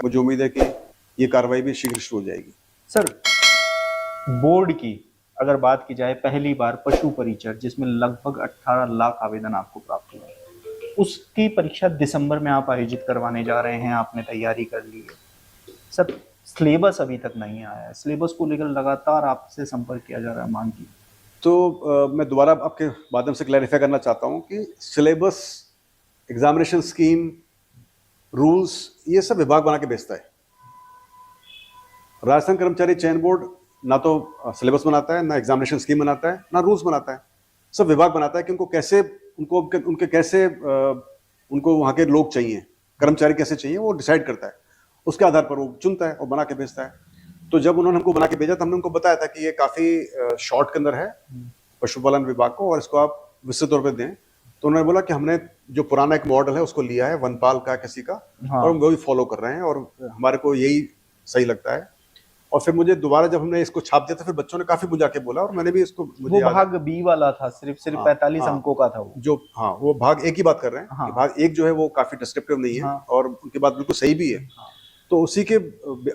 मुझे उम्मीद है कि ये कार्रवाई भी शीघ्र शुरू हो जाएगी। सर, बोर्ड की अगर बात की जाए, पहली बार पशु परिचर जिसमें लगभग 18 लाख आवेदन आपको प्राप्त हुए, उसकी परीक्षा दिसंबर में आप आयोजित करवाने जा रहे हैं, आपने तैयारी कर ली है। सर, सिलेबस अभी तक नहीं आया है, सिलेबस को लेकर लगातार आपसे संपर्क किया जा रहा है, मांग की। तो मैं दोबारा आपके माध्यम से क्लैरिफाई करना चाहता हूँ कि सिलेबस, एग्जामिनेशन स्कीम, रूल्स, ये सब विभाग बना के भेजता है। राजस्थान कर्मचारी चयन बोर्ड ना तो सिलेबस बनाता है, ना एग्जामिनेशन स्कीम बनाता है, ना रूल्स बनाता है। सब विभाग बनाता है कि उनको कैसे, उनके कैसे उनको वहाँ के लोग चाहिए, कर्मचारी कैसे चाहिए, वो डिसाइड करता है। उसके आधार पर वो चुनता है और बना के भेजता है। तो जब उन्होंने हमको बना के भेजा तो हमने उनको बताया था कि ये काफ़ी शॉर्ट के अंदर है पशुपालन विभाग को, और इसको आप विस्तृत तौर पर दें। तो उन्होंने बोला कि हमने जो पुराना एक मॉडल है उसको लिया है, वनपाल का किसी का, और हम वही फॉलो कर रहे हैं और हमारे को यही सही लगता है। और फिर मुझे दोबारा जब हमने इसको छाप दिया तो फिर बच्चों ने काफी मुझे आके बोला, और मैंने भी इसको, मुझे वो भाग बी वाला था, सिर्फ 45 अंकों का था वो। जो वो भाग एक की बात कर रहे हैं। भाग एक जो है वो काफी डिस्क्रिप्टिव नहीं है, और उनकी बात बिल्कुल सही भी है। तो उसी के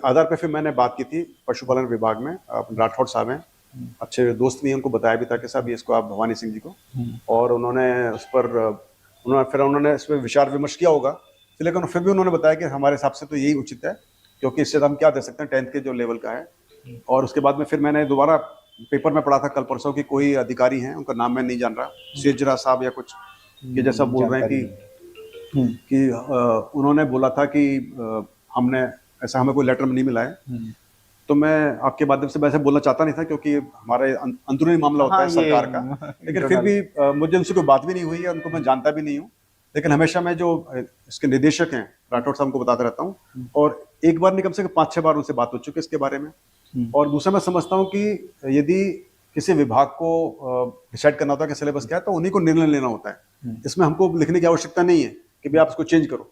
आधार पर फिर मैंने बात की थी पशुपालन विभाग में, राठौड़ साहब हैं, अच्छे दोस्त भी हैं, उनको बताया भी था कि साहब ये इसको आप भवानी सिंह जी को, और उन्होंने उस पर उन्होंने इस पर विचार विमर्श किया होगा, लेकिन फिर भी उन्होंने बताया कि हमारे हिसाब से तो यही उचित है, क्योंकि इससे हम क्या दे सकते हैं 10th के जो लेवल का है। और उसके बाद में फिर मैंने दोबारा पेपर में पढ़ा था कल परसों की कोई अधिकारी हैं, उनका नाम मैं नहीं जान रहा, सेजरा साहब या कुछ, कि जैसा बोल रहे हैं कि उन्होंने बोला था कि हमने ऐसा, हमें कोई लेटर में नहीं मिला है। तो मैं आपके माध्यम से वैसे बोलना चाहता नहीं था, क्योंकि हमारे अंदरूनी मामला होता है सरकार का, लेकिन फिर भी मुझे उनसे कोई बात भी नहीं हुई है, उनको मैं जानता भी नहीं हूँ। लेकिन हमेशा मैं जो इसके निदेशक हैं राठौड़ साहब को बताता रहता हूँ, और एक बार नहीं कम से कम 5-6 बार उनसे बात हो चुकी है इसके बारे में। और दूसरा मैं समझता हूँ कि यदि किसी विभाग को डिसाइड करना होता है कि सिलेबस क्या है, तो उन्हीं को निर्णय लेना होता है। इसमें हमको लिखने की आवश्यकता नहीं है कि भाई आप इसको चेंज करो।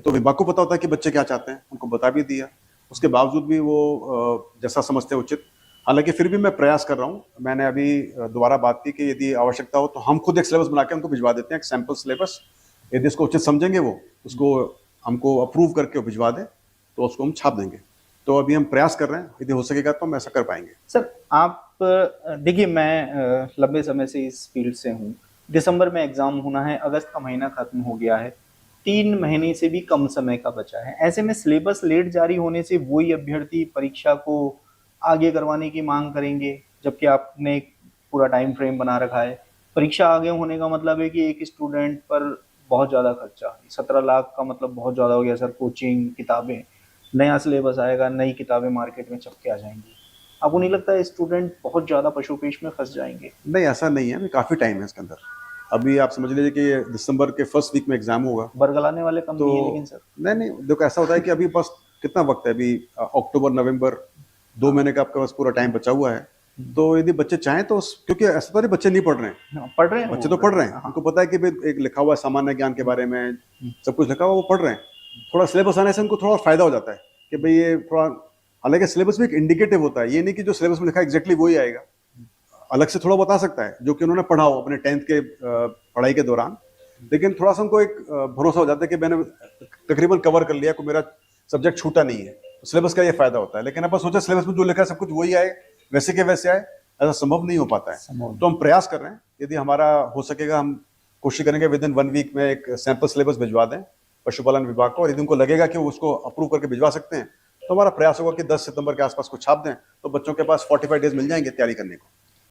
तो विभाग को पता होता है कि बच्चे क्या चाहते हैं, उनको बता भी दिया, उसके बावजूद भी वो जैसा समझते हैं उचित। हालांकि फिर भी मैं प्रयास कर रहा हूँ। मैंने अभी दोबारा बात की कि यदि आवश्यकता हो तो हम खुद एक सिलेबस बना के उनको भिजवा देते हैं, एक सैंपल सिलेबस। यदि इसको उचित समझेंगे वो उसको हमको अप्रूव करके भिजवा दें तो उसको हम छाप देंगे। तो अभी हम प्रयास कर रहे हैं, यदि हो सकेगा तो हम ऐसा कर पाएंगे। सर, आप देखिए, मैं लंबे समय से इस फील्ड से हूँ। दिसंबर में एग्जाम होना है, अगस्त का महीना खत्म हो गया है, 3 महीने से भी कम समय का बचा है। ऐसे में सिलेबस लेट जारी होने से वही अभ्यर्थी परीक्षा को आगे करवाने की मांग करेंगे, जबकि आपने एक पूरा टाइम फ्रेम बना रखा है। परीक्षा आगे होने का मतलब है कि एक स्टूडेंट पर बहुत ज़्यादा खर्चा, 17 लाख का मतलब बहुत ज़्यादा हो गया सर। कोचिंग, किताबें, नया सिलेबस आएगा, नई किताबें मार्केट में छप के आ जाएंगी। आपको नहीं लगता है स्टूडेंट बहुत ज़्यादा पशुपेश में फंस जाएंगे? नहीं, ऐसा नहीं है, अभी काफ़ी टाइम है इसके अंदर। अभी आप समझ लीजिए कि दिसंबर के फर्स्ट वीक में एग्जाम होगा। बरगलाने वाले कम नहीं है लेकिन सर। नहीं, देखो ऐसा होता है कि अभी बस कितना वक्त है, अभी अक्टूबर नवंबर 2 महीने का आपके पास पूरा टाइम बचा हुआ है। तो यदि बच्चे चाहें तो, क्योंकि ऐसा तो नहीं बच्चे नहीं पढ़ रहे हैं, पढ़ रहे हैं, बच्चे तो पढ़ रहे हैं। उनको पता है कि भाई एक लिखा हुआ है सामान्य ज्ञान के बारे में, सब कुछ लिखा हुआ, वो पढ़ रहे हैं। थोड़ा सिलेबस आने से उनको थोड़ा फायदा हो जाता है कि भाई ये थोड़ा, हालांकि सिलेबस भी एक इंडिकेटिव होता है, ये नहीं कि जो सिलेबस में लिखा है एग्जैक्टली वही आएगा, अलग से थोड़ा बता सकता है जो कि उन्होंने पढ़ा हो अपने 10th के पढ़ाई के दौरान। लेकिन थोड़ा सा उनको एक भरोसा हो जाता है कि मैंने तकरीबन कवर कर लिया, कोई मेरा सब्जेक्ट छूटा नहीं है। सिलेबस का ये फायदा होता है। लेकिन अपन सोचा सिलेबस में जो लिखा है सब कुछ वही आए, वैसे के वैसे आए, ऐसा संभव नहीं हो पाता है। तो हम प्रयास कर रहे हैं, यदि हमारा हो सकेगा हम कोशिश करेंगे विद इन 1 वीक में एक सैंपल सिलेबस भिजवा दें पशुपालन विभाग को, और यदि उनको लगेगा कि वो उसको अप्रूव करके भिजवा सकते हैं तो हमारा प्रयास होगा कि 10 सितंबर के आसपास को छाप दें, तो बच्चों के पास 45 डेज मिल जाएंगे तैयारी करने को।